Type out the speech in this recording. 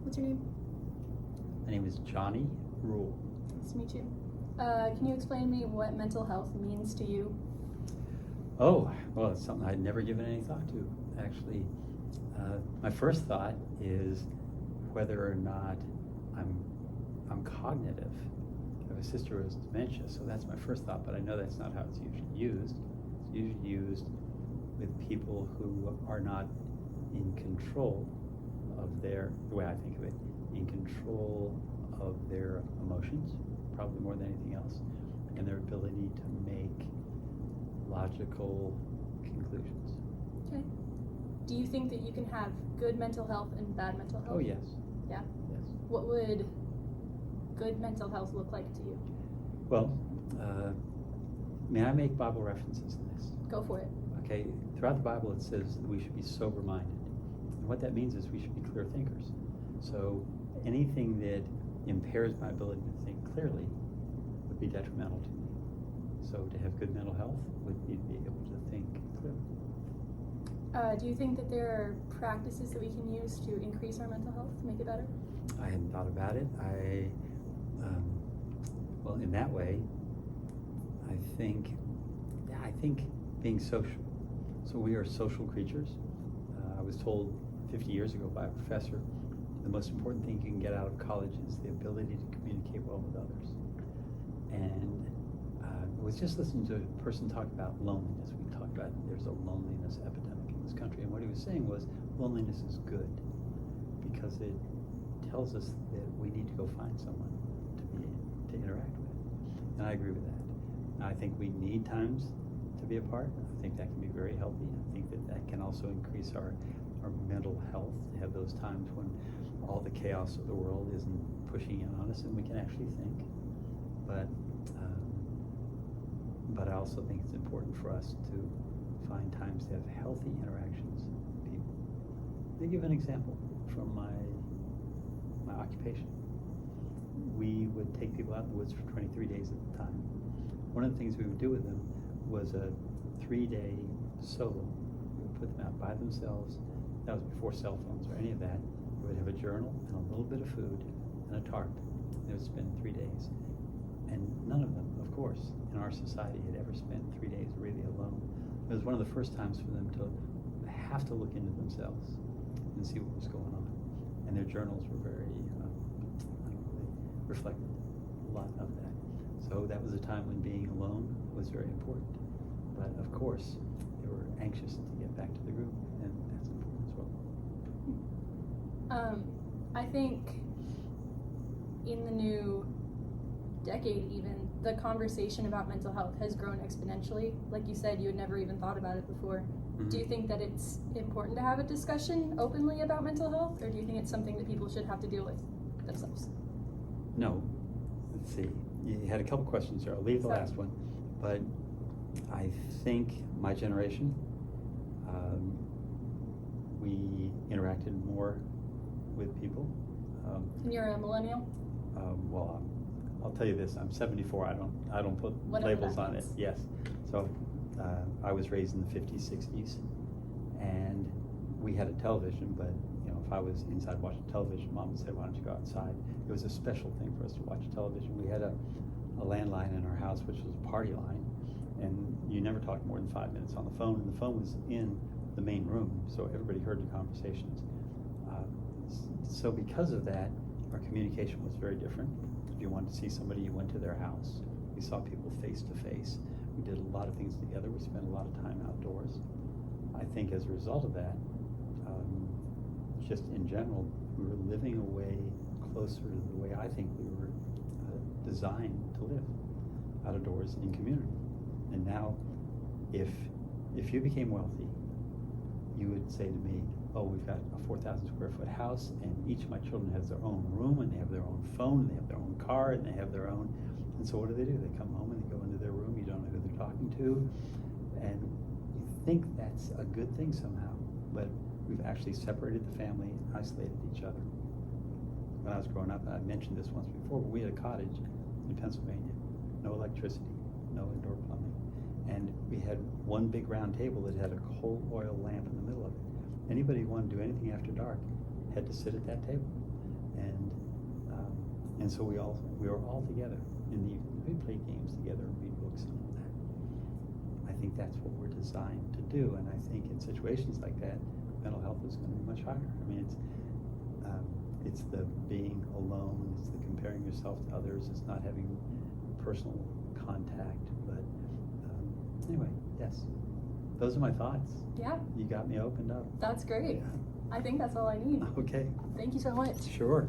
What's your name? My name is Johnny Ruhl. Nice to meet you. Can you explain to me what mental health means to you? Oh, well, it's something I'd never given any thought to, actually. My first thought is whether or not I'm cognitive. I have a sister who has dementia, so that's my first thought, but I know that's not how it's usually used. It's usually used with people who are not in control of the way I think of it, in control of their emotions, probably more than anything else, and their ability to make logical conclusions. Okay. Do you think that you can have good mental health and bad mental health? Oh, yes. Yeah? Yes. What would good mental health look like to you? Well, may I make Bible references in this? Go for it. Okay, throughout the Bible it says that we should be sober-minded. And what that means is we should be clear thinkers. So anything that impairs my ability to think clearly would be detrimental to me. So to have good mental health would be to be able to think clearly. Do you think that there are practices that we can use to increase our mental health, to make it better? I hadn't thought about it. Well, in that way, I think being social. So we are social creatures. I was told 50 years ago by a professor, the most important thing you can get out of college is the ability to communicate well with others. And I was just listening to a person talk about loneliness. We talked about there's a loneliness epidemic in this country, and what he was saying was loneliness is good because it tells us that we need to go find someone to interact with. And I agree with that. And I think we need times to be apart. I think that can be very healthy. I think that can also increase our mental health, to have those times when all the chaos of the world isn't pushing in on us and we can actually think. But I also think it's important for us to find times to have healthy interactions with people. Let me give an example from my occupation. We would take people out in the woods for 23 days at a time. One of the things we would do with them was a 3-day solo. We would put them out by themselves. That was before cell phones or any of that. We would have a journal and a little bit of food and a tarp. They would spend 3 days. And none of them, of course, in our society had ever spent 3 days really alone. It was one of the first times for them to have to look into themselves and see what was going on. And their journals were very, they reflected a lot of that. So that was a time when being alone was very important. But of course, they were anxious to get back to the group, and that's important as well. I think in the new decade even, the conversation about mental health has grown exponentially. Like you said, you had never even thought about it before. Mm-hmm. Do you think that it's important to have a discussion openly about mental health, or do you think it's something that people should have to deal with themselves? No. Let's see. You had a couple questions there. I'll leave the last one. But I think my generation, we interacted more with people. And you're a millennial? Well, I'll tell you this. I'm 74. I don't put Whatever labels on it. Yes. So I was raised in the 50s, 60s, and we had a television. But if I was inside watching television, Mom would say, "Why don't you go outside?" It was a special thing for us to watch television. We had a landline in our house, which was a party line, and you never talked more than 5 minutes on the phone. And the phone was in the main room, so everybody heard the conversations. So because of that, our communication was very different. If you wanted to see somebody, you went to their house. We saw people face to face. We did a lot of things together. We spent a lot of time outdoors. I think as a result of that, just in general, we were living away closer to the way I think we were designed to live, outdoors in community. And now, if you became wealthy, you would say to me, "Oh, we've got a 4,000 square foot house, and each of my children has their own room, and they have their own phone, and they have their own car, and they have their own." And so what do? They come home and they go into their room. You don't know who they're talking to, and you think that's a good thing somehow, but we've actually separated the family, isolated each other. When I was growing up, I mentioned this once before, but we had a cottage in Pennsylvania, no electricity, no indoor plumbing, and we had one big round table that had a coal oil lamp in the middle of it. Anybody who wanted to do anything after dark had to sit at that table. And so we were all together in the evening. We played games together, read books and all that. I think that's what we're designed to do, and I think in situations like that, mental health is going to be much higher. I mean, it's the being alone, it's the comparing yourself to others, it's not having personal contact. But anyway, yes, those are my thoughts. Yeah. You got me opened up. That's great. Yeah. I think that's all I need. Okay. Thank you so much. Sure.